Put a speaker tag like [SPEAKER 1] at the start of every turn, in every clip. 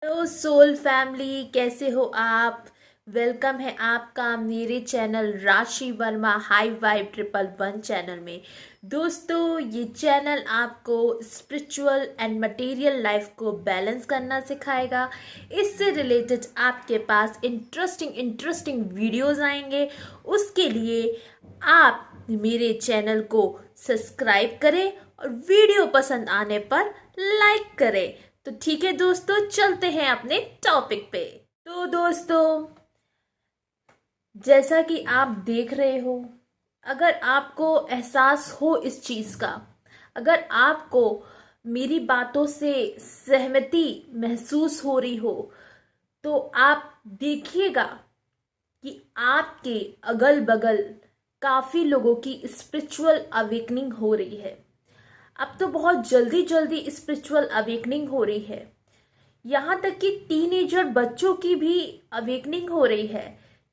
[SPEAKER 1] Hello soul family, कैसे हो आप। वेलकम है आपका मेरे चैनल राशि वर्मा हाई वाइब 111 चैनल में। दोस्तों, ये चैनल आपको स्पिरिचुअल एंड मटेरियल लाइफ को बैलेंस करना सिखाएगा। इससे रिलेटेड आपके पास इंटरेस्टिंग इंटरेस्टिंग वीडियोस आएंगे। उसके लिए आप मेरे चैनल को सब्सक्राइब करें और वीडियो पसंद आने पर लाइक करें। तो ठीक है दोस्तों, चलते हैं अपने टॉपिक पे। तो दोस्तों, जैसा कि आप देख रहे हो, अगर आपको एहसास हो इस चीज का, अगर आपको मेरी बातों से सहमति महसूस हो रही हो, तो आप देखिएगा कि आपके अगल बगल काफी लोगों की स्पिरिचुअल अवेकनिंग हो रही है। अब तो बहुत जल्दी जल्दी स्पिरिचुअल अवेकनिंग हो रही है। यहाँ तक कि टीनेजर बच्चों की भी अवेकनिंग हो रही है।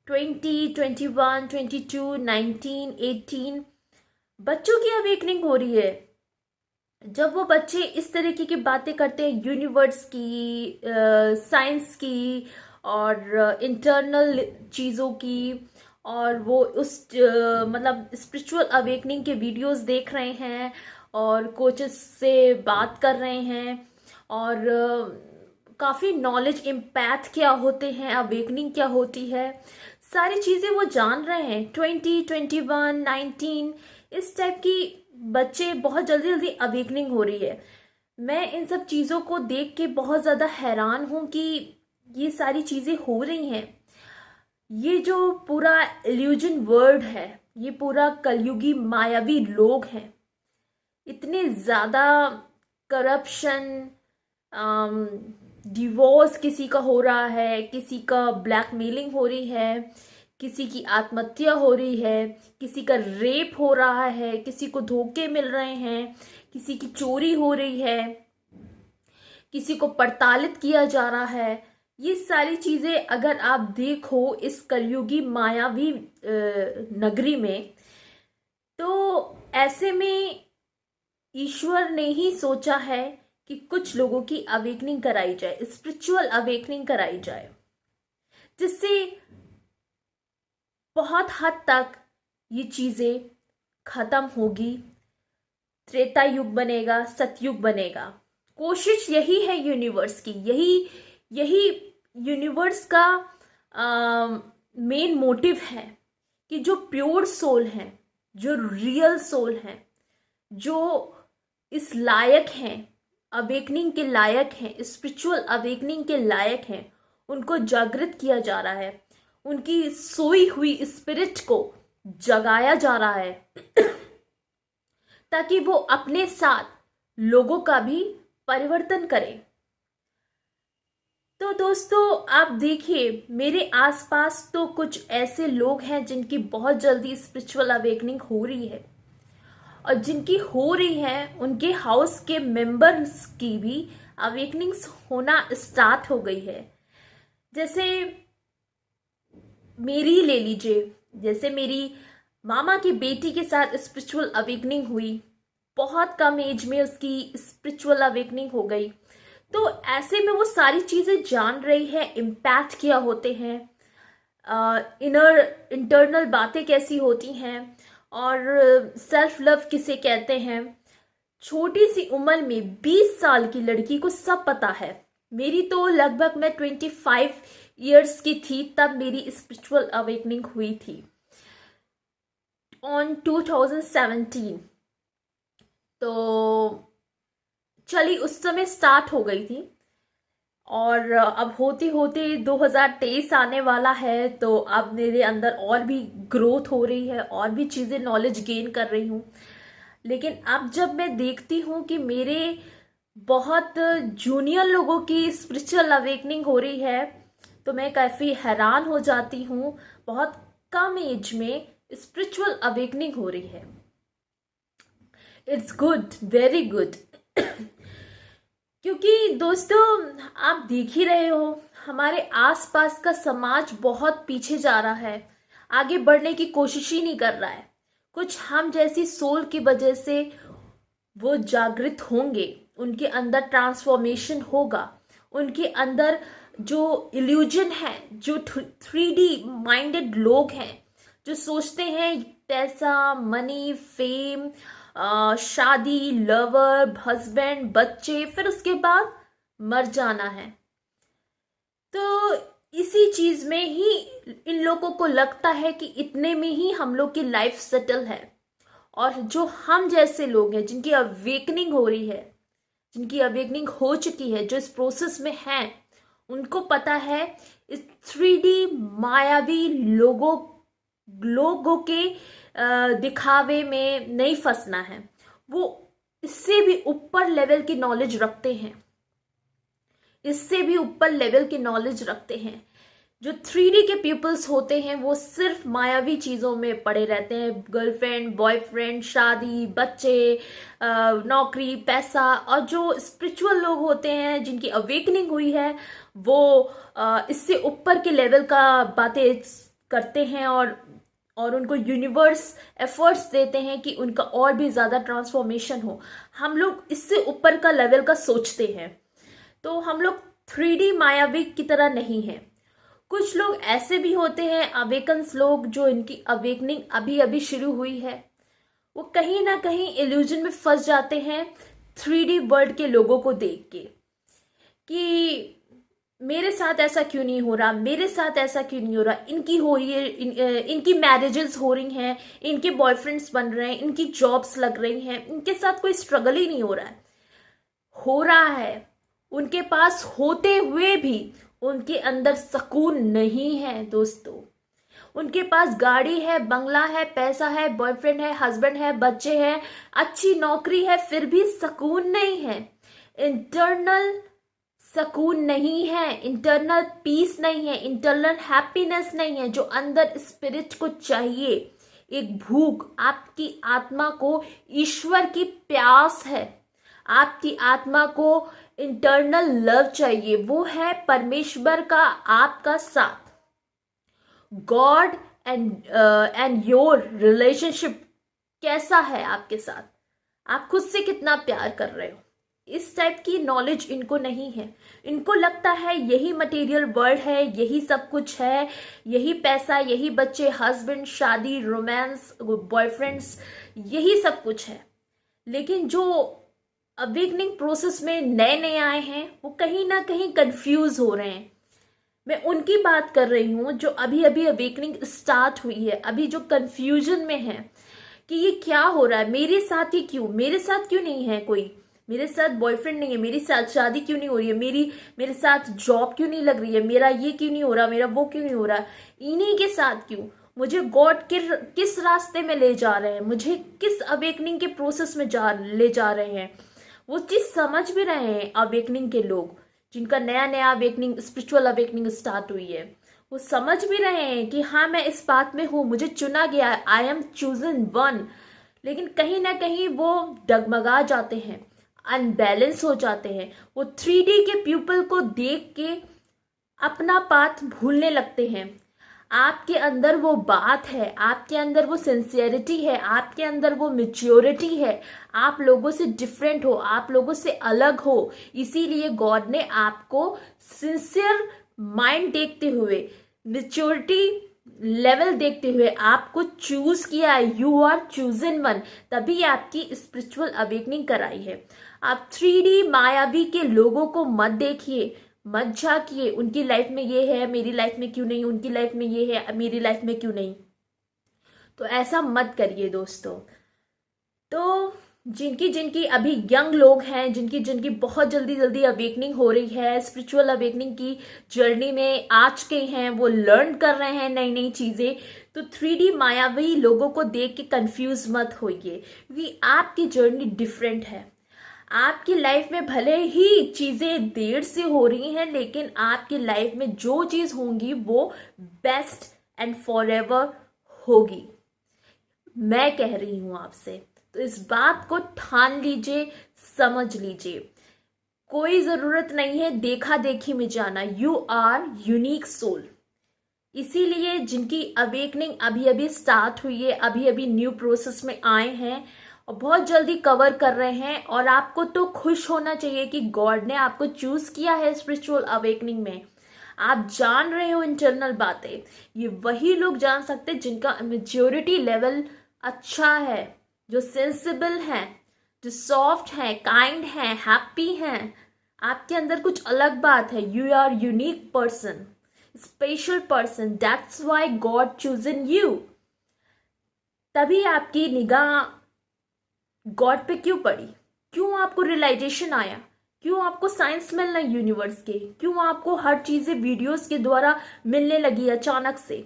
[SPEAKER 1] 20, 21, 22, 19, 18 बच्चों की अवेकनिंग हो रही है। जब वो बच्चे इस तरीके की बातें करते हैं, यूनिवर्स की, साइंस की और इंटरनल चीज़ों की, और वो उस मतलब स्पिरिचुअल अवेकनिंग के वीडियोस देख रहे हैं और कोचेस से बात कर रहे हैं, और काफ़ी नॉलेज इम्पैथ क्या होते हैं, अवेकनिंग क्या होती है, सारी चीज़ें वो जान रहे हैं। 20, 21, 19 इस टाइप की बच्चे बहुत जल्दी जल्दी अवेकनिंग हो रही है। मैं इन सब चीज़ों को देख के बहुत ज़्यादा हैरान हूँ कि ये सारी चीज़ें हो रही हैं। ये जो पूरा इल्यूजन वर्ल्ड है, ये पूरा कलयुगी मायावी लोग हैं। इतने ज़्यादा करप्शन, डिवोर्स किसी का हो रहा है, किसी का ब्लैकमेलिंग हो रही है, किसी की आत्महत्या हो रही है, किसी का रेप हो रहा है, किसी को धोखे मिल रहे हैं, किसी की चोरी हो रही है, किसी को प्रताड़ित किया जा रहा है। ये सारी चीजें अगर आप देखो इस कलयुगी मायावी नगरी में, तो ऐसे में ईश्वर ने ही सोचा है कि कुछ लोगों की अवेकनिंग कराई जाए, स्पिरिचुअल अवेकनिंग कराई जाए, जिससे बहुत हद तक ये चीजें खत्म होगी। त्रेता युग बनेगा, सतयुग बनेगा। कोशिश यही है यूनिवर्स की, यही यही यूनिवर्स का मेन मोटिव है कि जो प्योर सोल हैं, जो रियल सोल हैं, जो इस लायक हैं, अवेकनिंग के लायक हैं, स्पिरिचुअल अवेकनिंग के लायक हैं, उनको जागृत किया जा रहा है। उनकी सोई हुई स्पिरिट को जगाया जा रहा है ताकि वो अपने साथ लोगों का भी परिवर्तन करें। तो दोस्तों, आप देखिए मेरे आसपास तो कुछ ऐसे लोग हैं जिनकी बहुत जल्दी स्पिरिचुअल अवेकनिंग हो रही है, और जिनकी हो रही है उनके हाउस के मेंबर्स की भी अवेकनिंग्स होना स्टार्ट हो गई है। जैसे मेरी ले लीजिए, जैसे मेरी मामा की बेटी के साथ स्पिरिचुअल अवेकनिंग हुई, बहुत कम एज में उसकी स्पिरिचुअल अवेकनिंग हो गई। तो ऐसे में वो सारी चीजें जान रही है, इम्पैक्ट क्या होते हैं, इनर इंटरनल बातें कैसी होती हैं, और सेल्फ लव किसे कहते हैं। छोटी सी उम्र में 20 साल की लड़की को सब पता है। मेरी तो लगभग मैं 25 इयर्स की थी तब मेरी स्पिरिचुअल अवेकनिंग हुई थी, ऑन 2017। तो चली उस समय स्टार्ट हो गई थी, और अब होते होते 2023 आने वाला है, तो अब मेरे अंदर और भी ग्रोथ हो रही है, और भी चीज़ें नॉलेज गेन कर रही हूँ। लेकिन अब जब मैं देखती हूँ कि मेरे बहुत जूनियर लोगों की स्पिरिचुअल अवेकनिंग हो रही है, तो मैं काफ़ी हैरान हो जाती हूँ। बहुत कम एज में स्पिरिचुअल अवेकनिंग हो रही है। It's good, very good. क्योंकि दोस्तों, आप देख ही रहे हो हमारे आसपास का समाज बहुत पीछे जा रहा है, आगे बढ़ने की कोशिश ही नहीं कर रहा है। कुछ हम जैसी सोल की वजह से वो जागृत होंगे, उनके अंदर ट्रांसफॉर्मेशन होगा, उनके अंदर जो इल्यूजन है, जो 3D माइंडेड लोग हैं, जो सोचते हैं पैसा, मनी, फेम, शादी, लवर, हस्बैंड, बच्चे, फिर उसके बाद मर जाना है। तो इसी चीज में ही इन लोगों को लगता है कि इतने में ही हम लोग की लाइफ सेटल है। और जो हम जैसे लोग हैं, जिनकी अवेकनिंग हो रही है, जिनकी अवेकनिंग हो चुकी है, जो इस प्रोसेस में हैं, उनको पता है इस 3D मायावी लोगों के दिखावे में नहीं फंसना है। वो इससे भी ऊपर लेवल की नॉलेज रखते हैं, इससे भी ऊपर लेवल की नॉलेज रखते हैं। जो 3D के पीपल्स होते हैं वो सिर्फ मायावी चीज़ों में पड़े रहते हैं, गर्लफ्रेंड, बॉयफ्रेंड, शादी, बच्चे, नौकरी, पैसा। और जो स्पिरिचुअल लोग होते हैं, जिनकी अवेकनिंग हुई है, वो इससे ऊपर के लेवल का बातें करते हैं और उनको यूनिवर्स एफर्ट्स देते हैं कि उनका और भी ज़्यादा ट्रांसफॉर्मेशन हो। हम लोग इससे ऊपर का लेवल का सोचते हैं, तो हम लोग 3D मायावी की तरह नहीं है। कुछ लोग ऐसे भी होते हैं अवेकन्स लोग, जो इनकी अवेकनिंग अभी अभी शुरू हुई है, वो कहीं ना कहीं इल्यूजन में फंस जाते हैं 3D वर्ल्ड के लोगों को देख के कि मेरे साथ ऐसा क्यों नहीं हो रहा, मेरे साथ ऐसा क्यों नहीं हो रहा, इनकी हो रही है, इनकी मैरिजेस हो रही हैं, इनके बॉयफ्रेंड्स बन रहे हैं, इनकी जॉब्स लग रही हैं, इनके साथ कोई स्ट्रगल ही नहीं हो रहा है। उनके पास होते हुए भी उनके अंदर सुकून नहीं है दोस्तों। उनके पास गाड़ी है, बंगला है, पैसा है, बॉयफ्रेंड है, हस्बैंड है, बच्चे हैं, अच्छी नौकरी है, फिर भी सुकून नहीं है। इंटरनल सुकून नहीं है, इंटरनल पीस नहीं है, इंटरनल हैप्पीनेस नहीं है, जो अंदर स्पिरिट को चाहिए। एक भूख, आपकी आत्मा को ईश्वर की प्यास है, आपकी आत्मा को इंटरनल लव चाहिए, वो है परमेश्वर का आपका साथ। गॉड एंड योर रिलेशनशिप कैसा है आपके साथ, आप खुद से कितना प्यार कर रहे हो, इस टाइप की नॉलेज इनको नहीं है। इनको लगता है यही मटेरियल वर्ल्ड है, यही सब कुछ है, यही पैसा, यही बच्चे, हस्बैंड, शादी, रोमांस, बॉयफ्रेंड्स, यही सब कुछ है। लेकिन जो अवेकनिंग प्रोसेस में नए नए आए हैं, वो कहीं ना कहीं कंफ्यूज हो रहे हैं। मैं उनकी बात कर रही हूँ जो अभी अभी अवेकनिंग स्टार्ट हुई है, अभी जो कंफ्यूजन में है कि ये क्या हो रहा है, मेरे साथ ही क्यों, मेरे साथ क्यों नहीं है कोई, मेरे साथ बॉयफ्रेंड नहीं है, मेरी साथ शादी क्यों नहीं हो रही है, मेरे साथ जॉब क्यों नहीं लग रही है, मेरा ये क्यों नहीं हो रहा, मेरा वो क्यों नहीं हो रहा, इन्हीं के साथ क्यों, मुझे गॉड किस रास्ते में ले जा रहे हैं, मुझे किस अवेकनिंग के प्रोसेस में ले जा रहे हैं। वो चीज समझ भी रहे हैं अवेकनिंग के लोग, जिनका नया नया अवेकनिंग, स्पिरिचुअल अवेकनिंग स्टार्ट हुई है, वो समझ भी रहे हैं कि हाँ मैं इस बात में हूं, मुझे चुना गया है, आई एम चूजन वन। लेकिन कहीं ना कहीं वो डगमगा जाते हैं, अनबैलेंस हो जाते हैं। वो 3D के पीपल को देख के अपना पाथ भूलने लगते हैं। आपके अंदर वो बात है, आपके अंदर वो सिंसियरिटी है, आपके अंदर वो मेच्योरिटी है, आप लोगों से डिफरेंट हो, आप लोगों से अलग हो। इसीलिए गॉड ने आपको सिंसियर माइंड देखते हुए, मेच्योरिटी लेवल देखते हुए आपको चूज किया है। यू आर चूजन वन, तभी आपकी स्पिरिचुअल अवेकनिंग कराई है। आप 3D मायावी के लोगों को मत देखिए, मत झाकिए, उनकी लाइफ में ये है, मेरी लाइफ में क्यों नहीं, उनकी लाइफ में ये है, मेरी लाइफ में क्यों नहीं। तो ऐसा मत करिए दोस्तों। तो जिनकी जिनकी अभी यंग लोग हैं, जिनकी जिनकी बहुत जल्दी जल्दी अवेकनिंग हो रही है, स्पिरिचुअल अवेकनिंग की जर्नी में आ चुके हैं, वो लर्न कर रहे हैं नई नई चीजें, तो 3D मायावी लोगों को देख के कंफ्यूज मत होइए, क्योंकि आपकी जर्नी डिफरेंट है। आपकी लाइफ में भले ही चीजें देर से हो रही हैं, लेकिन आपकी लाइफ में जो चीज होंगी वो बेस्ट एंड फॉरएवर होगी, मैं कह रही हूं आपसे। तो इस बात को ठान लीजिए, समझ लीजिए। कोई जरूरत नहीं है देखा देखी में जाना, यू आर यूनिक सोल। इसीलिए जिनकी अवेकनिंग अभी अभी स्टार्ट हुई है, अभी अभी न्यू प्रोसेस में आए हैं, और बहुत जल्दी कवर कर रहे हैं। और आपको तो खुश होना चाहिए कि गॉड ने आपको चूज किया है स्पिरिचुअल अवेकनिंग में। आप जान रहे हो इंटरनल बातें। ये वही लोग जान सकते हैं जिनका मेच्योरिटी लेवल अच्छा है, जो सेंसिबल हैं, जो सॉफ्ट हैं, काइंड हैं, हैप्पी हैं। आपके अंदर कुछ अलग बात है। You are unique person, special person, that's why God chosen you. तभी आपकी निगाह गॉड पे क्यों पड़ी, क्यों आपको रियलाइजेशन आया, क्यों आपको साइंस मिलना यूनिवर्स के, क्यों आपको हर चीजें वीडियोस के द्वारा मिलने लगी अचानक से।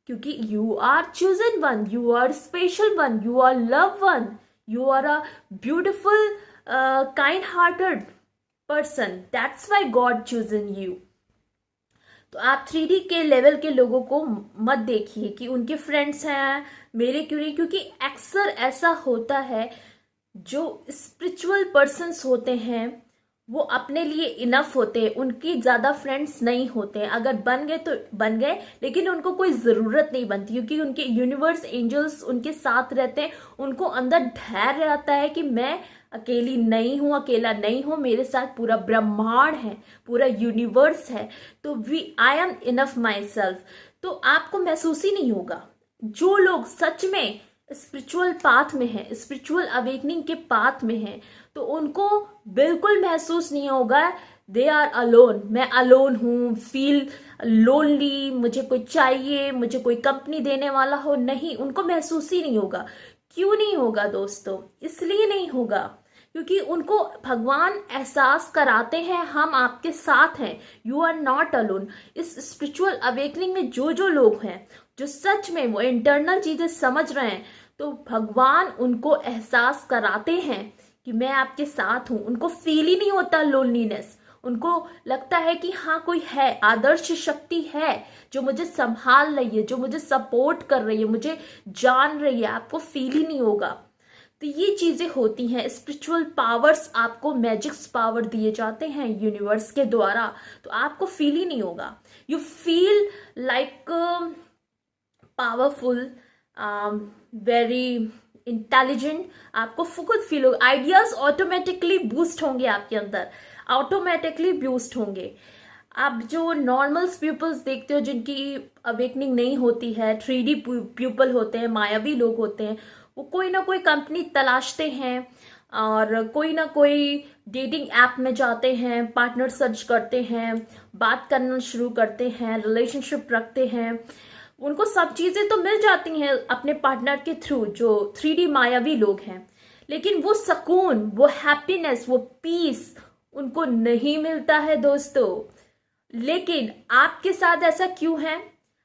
[SPEAKER 1] क्योंकि you are chosen one, you are special one, you are love one, you are a beautiful kind hearted person, that's why God chosen you. तो आप 3D के लेवल के लोगों को मत देखिए कि उनके फ्रेंड्स हैं, मेरे क्यों नहीं। क्योंकि अक्सर ऐसा होता है, जो स्पिरिचुअल पर्सन्स होते हैं वो अपने लिए इनफ होते हैं, उनकी ज़्यादा फ्रेंड्स नहीं होते हैं। अगर बन गए तो बन गए, लेकिन उनको कोई ज़रूरत नहीं बनती, क्योंकि उनके यूनिवर्स एंजल्स उनके साथ रहते हैं। उनको अंदर धैर्य आता है कि मैं अकेली नहीं हूँ, अकेला नहीं हूँ, मेरे साथ पूरा ब्रह्मांड है, पूरा यूनिवर्स है। तो I am enough my self. तो आपको महसूस ही नहीं होगा। जो लोग सच में स्पिरिचुअल पाथ में है, स्पिरिचुअल अवेकनिंग के पाथ में है, तो उनको बिल्कुल महसूस नहीं होगा दे आर अलोन, मैं अलोन हूँ, फील लोनली, मुझे कोई चाहिए, मुझे कोई कंपनी देने वाला हो। नहीं, उनको महसूस ही नहीं होगा। क्यों नहीं होगा दोस्तों? इसलिए नहीं होगा क्योंकि उनको भगवान एहसास कराते हैं हम आपके साथ हैं, यू आर नॉट अलोन। इस स्पिरिचुअल अवेकनिंग में जो जो लोग हैं, जो सच में वो इंटरनल चीजें समझ रहे हैं, तो भगवान उनको एहसास कराते हैं कि मैं आपके साथ हूं। उनको फील ही नहीं होता लोनलीनेस। उनको लगता है कि हाँ, कोई है, आदर्श शक्ति है जो मुझे संभाल रही है, जो मुझे सपोर्ट कर रही है, मुझे जान रही है। आपको फील ही नहीं होगा। तो ये चीजें होती हैं। स्पिरिचुअल पावर्स, आपको मैजिक्स पावर दिए जाते हैं यूनिवर्स के द्वारा, तो आपको फील ही नहीं होगा। You feel like powerful, very intelligent. आपको खुद फील होगा। आइडियाज ऑटोमेटिकली बूस्ट होंगे आपके अंदर, ऑटोमेटिकली बूस्ट होंगे। आप जो नॉर्मल पीपल्स देखते हो जिनकी अवेकनिंग नहीं होती है, 3D पीपल होते हैं, मायावी लोग होते हैं, वो कोई ना कोई कंपनी तलाशते हैं और कोई ना कोई डेटिंग ऐप में जाते हैं, पार्टनर सर्च करते हैं, बात करना शुरू करते हैं, रिलेशनशिप रखते हैं। उनको सब चीजें तो मिल जाती हैं अपने पार्टनर के थ्रू, जो 3D मायावी लोग हैं, लेकिन वो सुकून, वो हैप्पीनेस, वो पीस उनको नहीं मिलता है दोस्तों। लेकिन आपके साथ ऐसा क्यों है?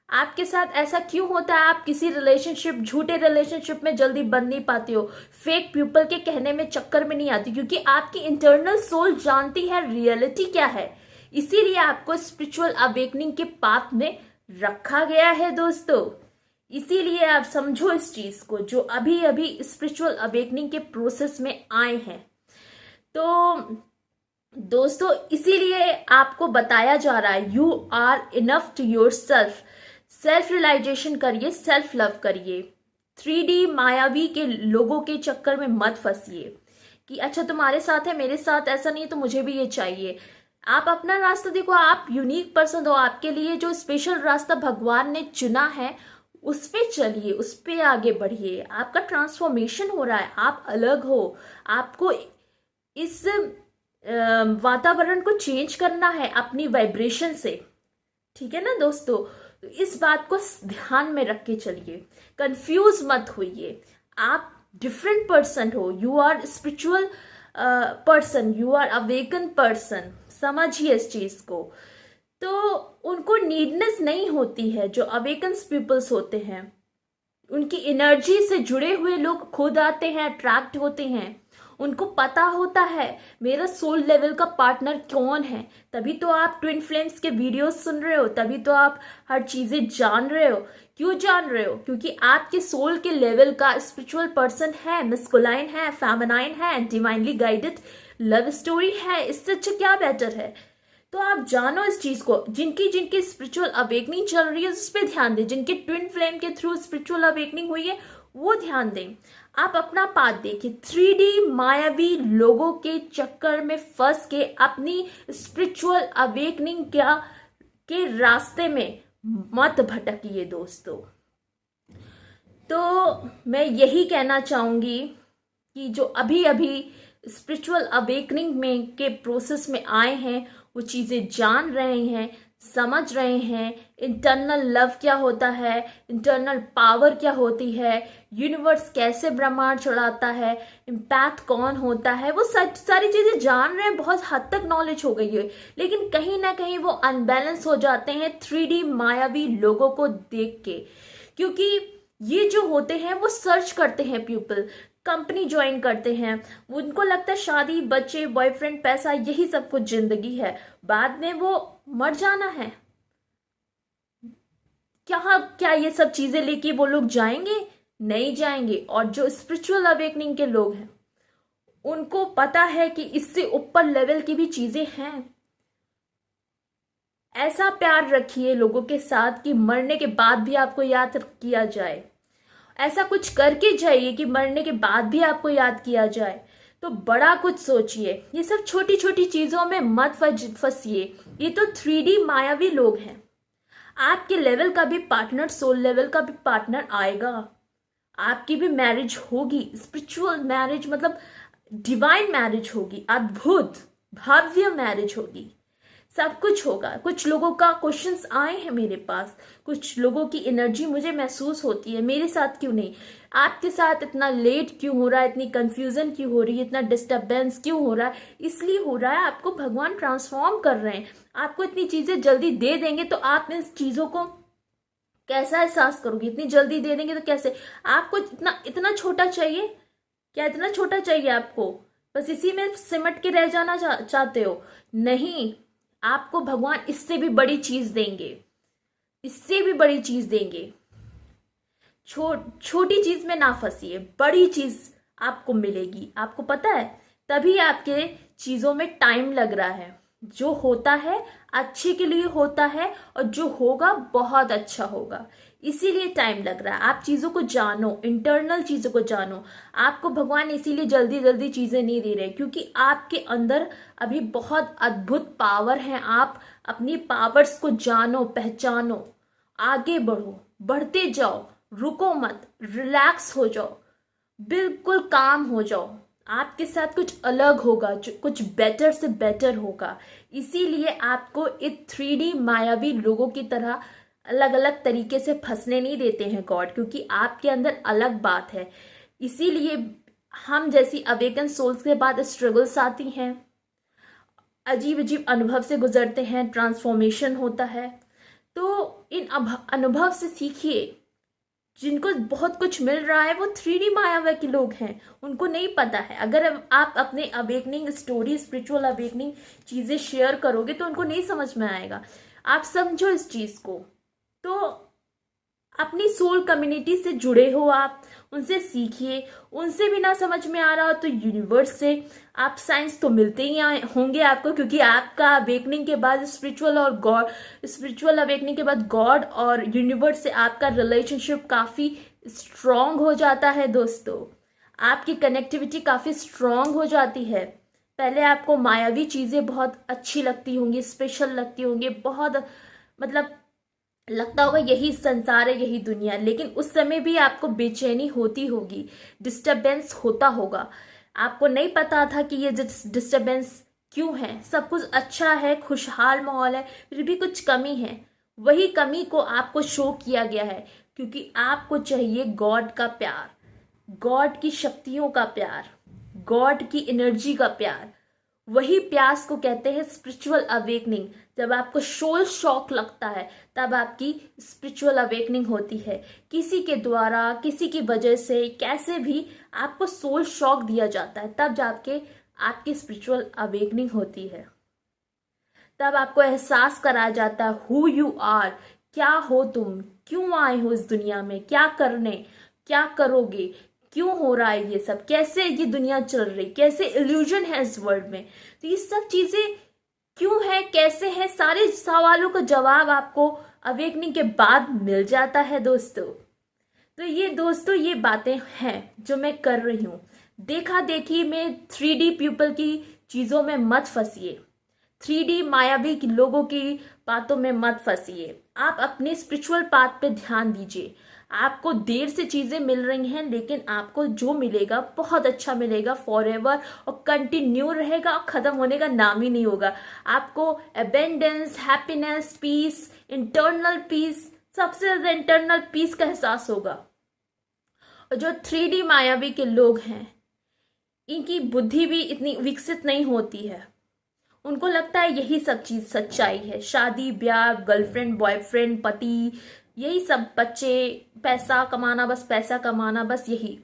[SPEAKER 1] आपके साथ ऐसा क्यों होता है? आप किसी रिलेशनशिप, झूठे रिलेशनशिप में जल्दी बन नहीं पाते हो, फेक पीपल के कहने में चक्कर में नहीं आती, क्योंकि आपकी इंटरनल सोल जानती है रियलिटी क्या है। इसीलिए आपको स्पिरिचुअल अवेकनिंग के पाथ में रखा गया है दोस्तों। इसीलिए आप समझो इस चीज को, जो अभी अभी स्पिरिचुअल अवेकनिंग के प्रोसेस में आए हैं। तो दोस्तों, इसीलिए आपको बताया जा रहा है you are enough to yourself. Self realization करिए, सेल्फ लव करिए। 3D मायावी के लोगों के चक्कर में मत फंसिए कि अच्छा तुम्हारे साथ है, मेरे साथ ऐसा नहीं है, तो मुझे भी ये चाहिए। आप अपना रास्ता देखो, आप यूनिक पर्सन हो। आपके लिए जो स्पेशल रास्ता भगवान ने चुना है उस पे चलिए, उस पे आगे बढ़िए। आपका ट्रांसफॉर्मेशन हो रहा है, आप अलग हो। आपको इस वातावरण को चेंज करना है अपनी वाइब्रेशन से, ठीक है ना दोस्तों? तो इस बात को ध्यान में रख के चलिए, कंफ्यूज मत होइए। आप डिफरेंट पर्सन हो, you are spiritual person, you are awaken person. समझिए इस चीज को। तो उनको नीडनेस नहीं होती है। जो अवेकन पीपल्स होते हैं, उनकी एनर्जी से जुड़े हुए लोग खुद आते हैं, अट्रैक्ट होते हैं। उनको पता होता है मेरा सोल लेवल का पार्टनर कौन है। तभी तो आप ट्विन फ्लेम्स के वीडियोस सुन रहे हो, तभी तो आप हर चीजें जान रहे हो। क्यों जान रहे हो? क्योंकि आपके सोल के लेवल का स्पिरिचुअल पर्सन है, मस्कुलाइन है, फेमिनाइन है, डिवाइनली गाइडेड लव स्टोरी है। इससे अच्छा क्या बेटर है? तो आप जानो इस चीज को। जिनकी जिनकी स्पिरिचुअल अवेकनिंग चल रही है उस पर ध्यान दें। जिनके ट्विन फ्लेम के थ्रू स्पिरिचुअल अवेकनिंग हुई है वो ध्यान दें। आप अपना पाथ देखिए। 3D मायावी लोगों के चक्कर में फंस के अपनी स्पिरिचुअल अवेकनिंग के रास्ते में मत भटकिए दोस्तों। तो मैं यही कहना चाहूंगी कि जो अभी अभी स्पिरिचुअल अवेकनिंग में के प्रोसेस में आए हैं, वो चीज़ें जान रहे हैं, समझ रहे हैं, इंटरनल लव क्या होता है, इंटरनल पावर क्या होती है, यूनिवर्स कैसे ब्रह्मांड चलाता है, इम्पैक्ट कौन होता है, वो सारी चीज़ें जान रहे हैं। बहुत हद तक नॉलेज हो गई है, लेकिन कहीं ना कहीं वो अनबैलेंस हो जाते हैं 3D मायावी लोगों को देख के। क्योंकि ये जो होते हैं वो सर्च करते हैं पीपल, कंपनी ज्वाइन करते हैं, उनको लगता है शादी, बच्चे, बॉयफ्रेंड, पैसा, यही सब कुछ जिंदगी है, बाद में वो मर जाना है। क्या ये सब चीजें लेके वो लोग जाएंगे? नहीं जाएंगे। और जो स्पिरिचुअल अवेकनिंग के लोग हैं, उनको पता है कि इससे ऊपर लेवल की भी चीजें हैं। ऐसा प्यार रखिए लोगों के साथ कि मरने के बाद भी आपको याद किया जाए। ऐसा कुछ करके जाइए कि मरने के बाद भी आपको याद किया जाए। तो बड़ा कुछ सोचिए, ये सब छोटी छोटी चीजों में मत फंसिए। ये तो 3D मायावी लोग हैं। आपके लेवल का भी पार्टनर, सोल लेवल का भी पार्टनर आएगा। आपकी भी मैरिज होगी, स्पिरिचुअल मैरिज, मतलब डिवाइन मैरिज होगी, अद्भुत भव्य मैरिज होगी, सब कुछ होगा। कुछ लोगों का क्वेश्चंस आए हैं मेरे पास, कुछ लोगों की एनर्जी मुझे महसूस होती है, मेरे साथ क्यों नहीं, आपके साथ इतना लेट क्यों हो रहा है, इतनी कंफ्यूजन क्यों हो रही है, इतना डिस्टर्बेंस क्यों हो रहा है? इसलिए हो रहा है, आपको भगवान ट्रांसफॉर्म कर रहे हैं। आपको इतनी चीजें जल्दी दे देंगे तो आप इन चीजों को कैसा एहसास करोगे? इतनी जल्दी दे देंगे तो कैसे? आपको इतना इतना छोटा चाहिए क्या? इतना छोटा चाहिए आपको? बस इसी में सिमट के रह जाना चाहते हो? नहीं, आपको भगवान इससे भी बड़ी चीज देंगे, इससे भी बड़ी चीज देंगे। छोटी चीज में ना फंसिए, बड़ी चीज आपको मिलेगी। आपको पता है, तभी आपके चीजों में टाइम लग रहा है। जो होता है अच्छे के लिए होता है, और जो होगा बहुत अच्छा होगा, इसीलिए टाइम लग रहा है। आप चीजों को जानो, इंटरनल चीजों को जानो। आपको भगवान इसीलिए जल्दी जल्दी चीजें नहीं दे रहे, क्योंकि आपके अंदर अभी बहुत अद्भुत पावर है। आप अपनी पावर्स को जानो, पहचानो, आगे बढ़ो, बढ़ते जाओ, रुको मत, रिलैक्स हो जाओ, बिल्कुल काम हो जाओ। आपके साथ कुछ अलग होगा, कुछ बेटर से बेटर होगा। इसीलिए आपको इस 3D मायावी लोगों की तरह अलग अलग तरीके से फंसने नहीं देते हैं गॉड, क्योंकि आपके अंदर अलग बात है। इसीलिए हम जैसी अवेकन सोल्स के बाद स्ट्रगल्स आती हैं, अजीब अजीब अनुभव से गुजरते हैं, ट्रांसफॉर्मेशन होता है। तो इन अनुभव से सीखिए। जिनको बहुत कुछ मिल रहा है वो 3D मायावा के लोग हैं, उनको नहीं पता है। अगर आप अपने अवेकनिंग स्टोरी, स्पिरिचुअल अवेकनिंग चीजें शेयर करोगे तो उनको नहीं समझ में आएगा। आप समझो इस चीज को। तो अपनी सोल कम्युनिटी से जुड़े हो, आप उनसे सीखिए। उनसे भी ना समझ में आ रहा हो तो यूनिवर्स से, आप साइंस तो मिलते ही होंगे आपको, क्योंकि आपका अवेकनिंग के बाद स्पिरिचुअल अवेकनिंग के बाद गॉड और यूनिवर्स से आपका रिलेशनशिप काफी स्ट्रांग हो जाता है दोस्तों। आपकी कनेक्टिविटी काफी स्ट्रांग हो जाती है। पहले आपको मायावी चीजें बहुत अच्छी लगती होंगी, स्पेशल लगती होंगी, बहुत मतलब लगता होगा यही संसार है, यही दुनिया। लेकिन उस समय भी आपको बेचैनी होती होगी, डिस्टरबेंस होता होगा। आपको नहीं पता था कि ये डिस्टरबेंस क्यों है। सब कुछ अच्छा है, खुशहाल माहौल है, फिर भी कुछ कमी है। वही कमी को आपको शो किया गया है, क्योंकि आपको चाहिए गॉड का प्यार, गॉड की शक्तियों का प्यार, गॉड की एनर्जी का प्यार। वही प्यास को कहते हैं स्पिरिचुअल अवेकनिंग। जब आपको सोल शॉक लगता है, तब आपकी स्पिरिचुअल अवेकनिंग होती है। किसी के द्वारा, किसी की वजह से, कैसे भी आपको सोल शॉक दिया जाता है, तब जाके आपकी स्पिरिचुअल अवेकनिंग होती है। तब आपको एहसास कराया जाता है हु यू आर, क्या हो तुम, क्यों आए हो इस दुनिया में, क्या करने, क्या करोगे, क्यों हो रहा है ये सब, कैसे ये दुनिया चल रही, कैसे इल्यूजन है इस वर्ल्ड में। तो ये सब चीजें क्यों है, कैसे है, सारे सवालों का जवाब आपको अवेकनिंग के बाद मिल जाता है दोस्तों। तो ये दोस्तों ये बातें हैं जो मैं कर रही हूँ। देखा देखी में 3D पीपल की चीज़ों में मत फंसिए, 3D मायावी लोगों की बातों में मत फंसिए। आप अपने स्पिरिचुअल पाथ पे ध्यान दीजिए। आपको देर से चीजें मिल रही हैं, लेकिन आपको जो मिलेगा बहुत अच्छा मिलेगा, फॉरएवर और कंटिन्यू रहेगा और खत्म होने का नाम ही नहीं होगा। आपको abundance, happiness, peace, internal peace, सबसे ज्यादा इंटरनल पीस का एहसास होगा। और जो 3D मायावी के लोग हैं, इनकी बुद्धि भी इतनी विकसित नहीं होती है। उनको लगता है यही सब चीज सच्चाई है, शादी ब्याह, गर्लफ्रेंड बॉयफ्रेंड, पति, यही सब, बच्चे, पैसा कमाना, बस पैसा कमाना, बस यही।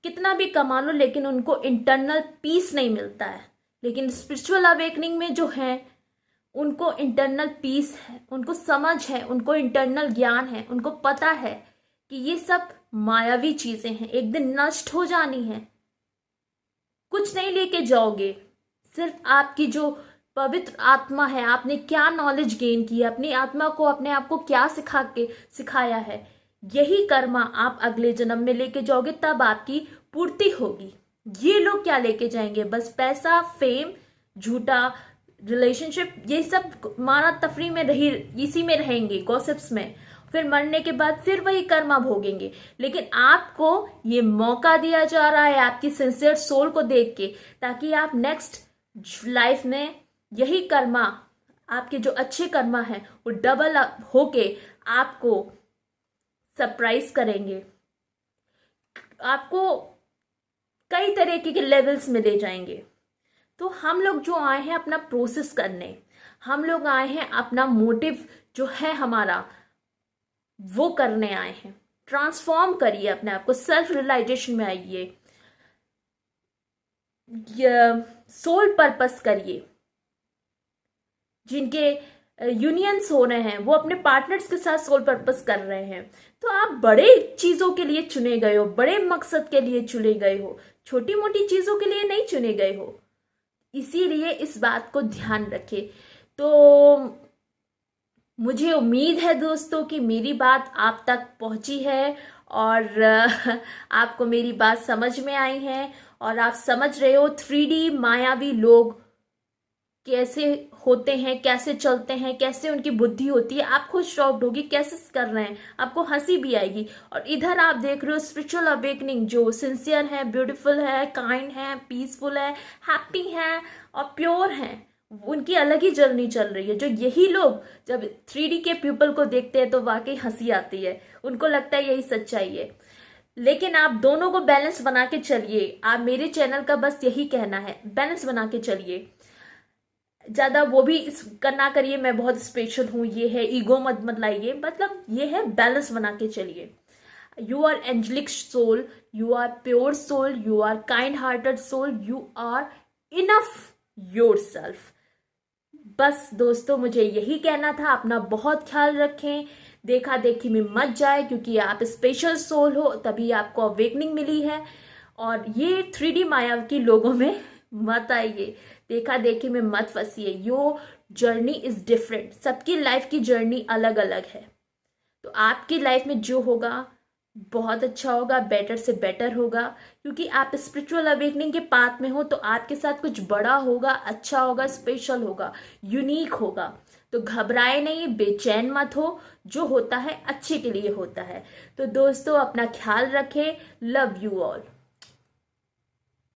[SPEAKER 1] कितना भी कमा लो लेकिन उनको इंटरनल पीस नहीं मिलता है। लेकिन स्पिरिचुअल अवेकनिंग में जो है उनको इंटरनल पीस है, उनको समझ है, उनको इंटरनल ज्ञान है, उनको पता है कि ये सब मायावी चीजें हैं, एक दिन नष्ट हो जानी है। कुछ नहीं लेके जाओगे, सिर्फ आपकी जो पवित्र आत्मा है, आपने क्या नॉलेज गेन की है, अपनी आत्मा को, अपने आप को क्या सिखाया है, यही कर्मा आप अगले जन्म में लेके जाओगे, तब आपकी पूर्ति होगी। ये लोग क्या लेके जाएंगे? बस पैसा, फेम, झूठा रिलेशनशिप, ये सब मारा तफरी में इसी में रहेंगे, गॉसिप्स में। फिर मरने के बाद फिर वही कर्मा भोगेंगे। लेकिन आपको ये मौका दिया जा रहा है आपकी सिंसियर सोल को देख के, ताकि आप नेक्स्ट लाइफ में यही कर्मा, आपके जो अच्छे कर्मा है वो डबल होके आपको सरप्राइज करेंगे, आपको कई तरीके के लेवल्स में ले जाएंगे। तो हम लोग जो आए हैं अपना प्रोसेस करने, हम लोग आए हैं अपना मोटिव जो है हमारा वो करने आए हैं। ट्रांसफॉर्म करिए अपने आप को, सेल्फ रियलाइजेशन में आइए, सोल पर्पस करिए। जिनके यूनियंस हो रहे हैं वो अपने पार्टनर्स के साथ सोल पर्पस कर रहे हैं। तो आप बड़े चीजों के लिए चुने गए हो, बड़े मकसद के लिए चुने गए हो, छोटी मोटी चीजों के लिए नहीं चुने गए हो। इसीलिए इस बात को ध्यान रखें। तो मुझे उम्मीद है दोस्तों कि मेरी बात आप तक पहुंची है और आपको मेरी बात समझ में आई है और आप समझ रहे हो 3D मायावी लोग कैसे होते हैं, कैसे चलते हैं, कैसे उनकी बुद्धि होती है। आप खुद शॉक्ड होगी कैसे कर रहे हैं, आपको हंसी भी आएगी। और इधर आप देख रहे हो स्पिरिचुअल अवेकनिंग जो सिंसियर है, ब्यूटीफुल है, काइंड है, पीसफुल है, हैप्पी है और प्योर है। उनकी अलग ही जर्नी चल रही है। जो यही लोग जब 3D के पीपल को देखते हैं तो वाकई हंसी आती है, उनको लगता है यही सच्चाई है। लेकिन आप दोनों को बैलेंस बना के चलिए। आप मेरे चैनल का बस यही कहना है, बैलेंस बना के चलिए। ज्यादा वो भी करना करिए मैं बहुत स्पेशल हूं, ये है, ईगो मत लाइए, मतलब ये है बैलेंस बना के चलिए। You are angelic soul, you are pure soul, you are kind hearted soul, you are enough yourself. बस दोस्तों मुझे यही कहना था। अपना बहुत ख्याल रखें, देखा देखी में मत जाए, क्योंकि आप स्पेशल सोल हो, तभी आपको अवेकनिंग मिली है। और ये 3D मायावी लोगों में मत आइए, देखा देखी में मत फंसिए। यो जर्नी इज डिफरेंट, सबकी लाइफ की जर्नी अलग अलग है। तो आपकी लाइफ में जो होगा बहुत अच्छा होगा, बेटर से बेटर होगा, क्योंकि आप स्पिरिचुअल अवेकनिंग के पाथ में हो। तो आपके साथ कुछ बड़ा होगा, अच्छा होगा, स्पेशल होगा, यूनिक होगा। तो घबराए नहीं, बेचैन मत हो, जो होता है अच्छे के लिए होता है। तो दोस्तों अपना ख्याल रखें, लव यू ऑल।